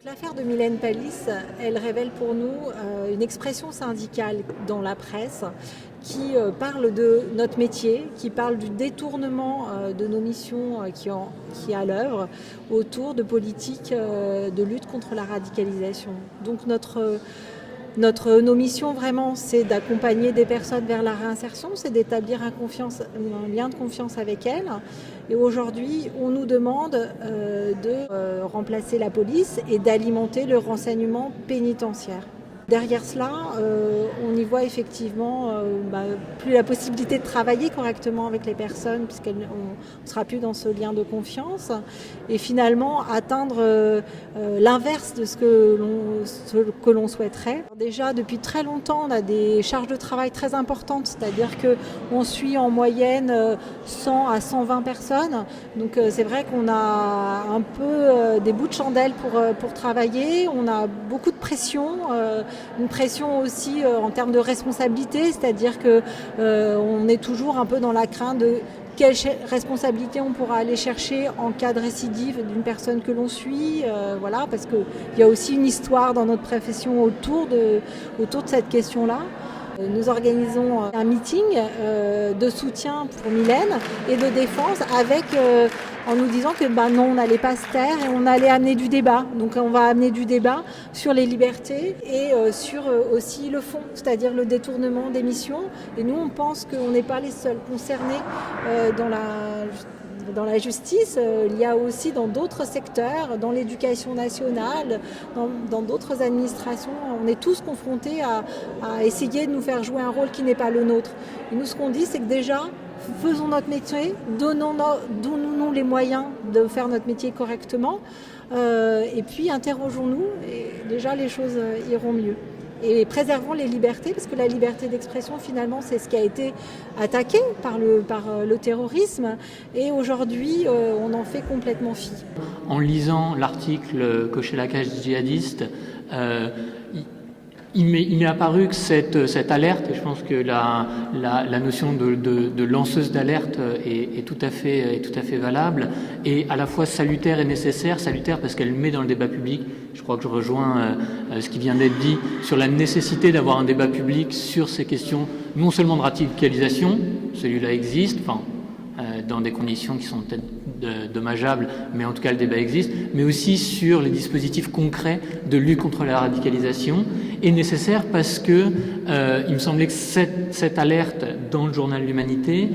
L'affaire de Mylène Paliss, elle révèle pour nous une expression syndicale dans la presse qui parle de notre métier, qui parle du détournement de nos missions qui est à l'œuvre autour de politiques de lutte contre la radicalisation. Donc nos missions vraiment, c'est d'accompagner des personnes vers la réinsertion, c'est d'établir un lien de confiance avec elles. Et aujourd'hui, on nous demande de remplacer la police et d'alimenter le renseignement pénitentiaire. Derrière cela, on y voit effectivement plus la possibilité de travailler correctement avec les personnes puisqu'on ne sera plus dans ce lien de confiance et finalement atteindre l'inverse de ce que l'on souhaiterait. Déjà, depuis très longtemps, on a des charges de travail très importantes, c'est-à-dire qu'on suit en moyenne 100 à 120 personnes. Donc c'est vrai qu'on a un peu des bouts de chandelle pour travailler, on a beaucoup de pression. Une pression aussi en termes de responsabilité, c'est-à-dire qu'on est toujours un peu dans la crainte de quelle responsabilité on pourra aller chercher en cas de récidive d'une personne que l'on suit, voilà, parce qu'il y a aussi une histoire dans notre profession autour de cette question-là. Nous organisons un meeting de soutien pour Mylène et de défense en nous disant que non, on n'allait pas se taire et on allait amener du débat. Donc on va amener du débat sur les libertés et sur aussi le fond, c'est-à-dire le détournement des missions. Et nous, on pense qu'on n'est pas les seuls concernés dans la justice. Il y a aussi dans d'autres secteurs, dans l'éducation nationale, dans d'autres administrations, on est tous confrontés à essayer de nous faire jouer un rôle qui n'est pas le nôtre. Et nous, ce qu'on dit, c'est que déjà, faisons notre métier, donnons-nous les moyens de faire notre métier correctement, et puis interrogeons-nous, et déjà les choses iront mieux. Et préservons les libertés, parce que la liberté d'expression, finalement, c'est ce qui a été attaqué par le terrorisme. Et aujourd'hui, on en fait complètement fi. En lisant l'article Cocher la cage djihadiste, il m'est apparu que cette alerte, et je pense que la notion de lanceuse d'alerte est tout à fait valable, et à la fois salutaire et nécessaire. Salutaire parce qu'elle met dans le débat public, je crois que je rejoins ce qui vient d'être dit, sur la nécessité d'avoir un débat public sur ces questions, non seulement de radicalisation, celui-là existe, dans des conditions qui sont peut-être dommageables, mais en tout cas le débat existe, mais aussi sur les dispositifs concrets de lutte contre la radicalisation, est nécessaire parce que il me semblait que cette alerte dans le journal L'Humanité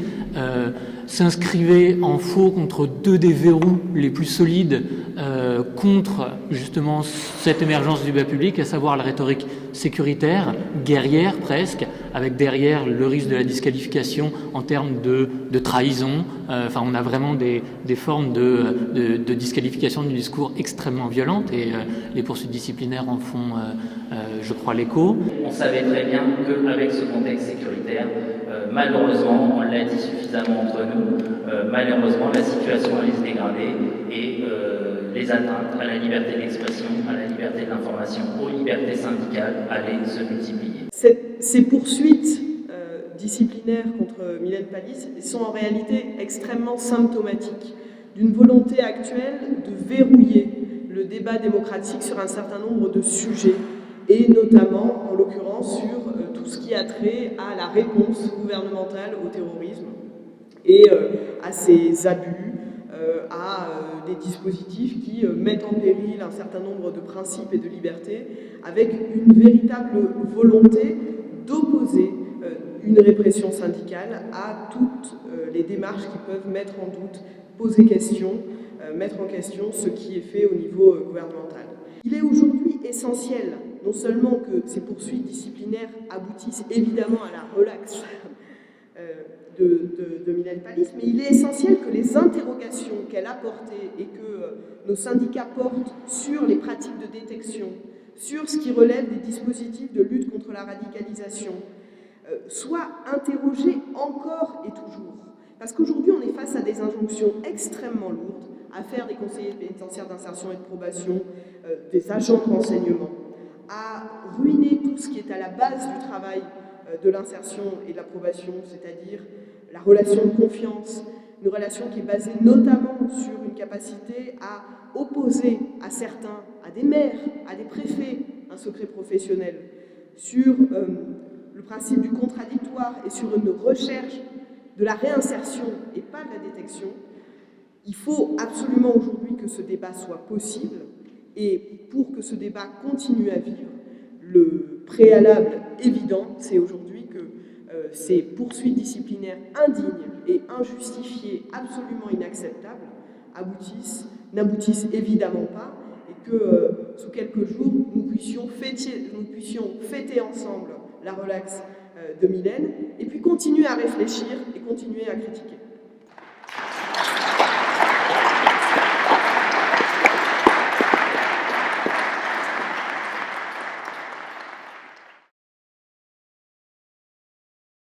s'inscrivait en faux contre deux des verrous les plus solides contre justement cette émergence du débat public, à savoir la rhétorique sécuritaire, guerrière presque, avec derrière le risque de la disqualification en termes de trahison. On a vraiment des formes de disqualification du discours extrêmement violentes, et les poursuites disciplinaires en font, je crois, l'écho. On savait très bien qu'avec ce contexte sécuritaire, malheureusement, on l'a dit suffisamment entre nous, malheureusement la situation allait se dégrader et les atteintes à la liberté d'expression, à la liberté d'information, aux libertés syndicales allaient se multiplier. Ces poursuites disciplinaires contre Mylène Paliss sont en réalité extrêmement symptomatiques d'une volonté actuelle de verrouiller le débat démocratique sur un certain nombre de sujets, et notamment, en l'occurrence, sur tout ce qui a trait à la réponse gouvernementale au terrorisme et à ses abus, à des dispositifs qui mettent en péril un certain nombre de principes et de libertés, avec une véritable volonté d'opposer une répression syndicale à toutes les démarches qui peuvent mettre en doute, poser question, mettre en question ce qui est fait au niveau gouvernemental. Il est aujourd'hui essentiel, non seulement que ces poursuites disciplinaires aboutissent évidemment à la relaxe de Mylène Paliss, mais il est essentiel que les interrogations qu'elle a portées et que nos syndicats portent sur les pratiques de détection, sur ce qui relève des dispositifs de lutte contre la radicalisation, soient interrogées encore et toujours. Parce qu'aujourd'hui, on est face à des injonctions extrêmement lourdes à faire des conseillers pénitentiaires d'insertion et de probation, des agents de renseignement, à ruiner tout ce qui est à la base du travail de l'insertion et de la probation, c'est-à-dire la relation de confiance, une relation qui est basée notamment sur une capacité à opposer à certains, à des maires, à des préfets, un secret professionnel, sur le principe du contradictoire et sur une recherche de la réinsertion et pas de la détection. Il faut absolument aujourd'hui que ce débat soit possible, et pour que ce débat continue à vivre, le préalable évident, c'est aujourd'hui que ces poursuites disciplinaires indignes et injustifiées, absolument inacceptables, n'aboutissent évidemment pas, et que sous quelques jours, nous puissions fêter ensemble la relaxe de Mylène, et puis continuer à réfléchir et continuer à critiquer.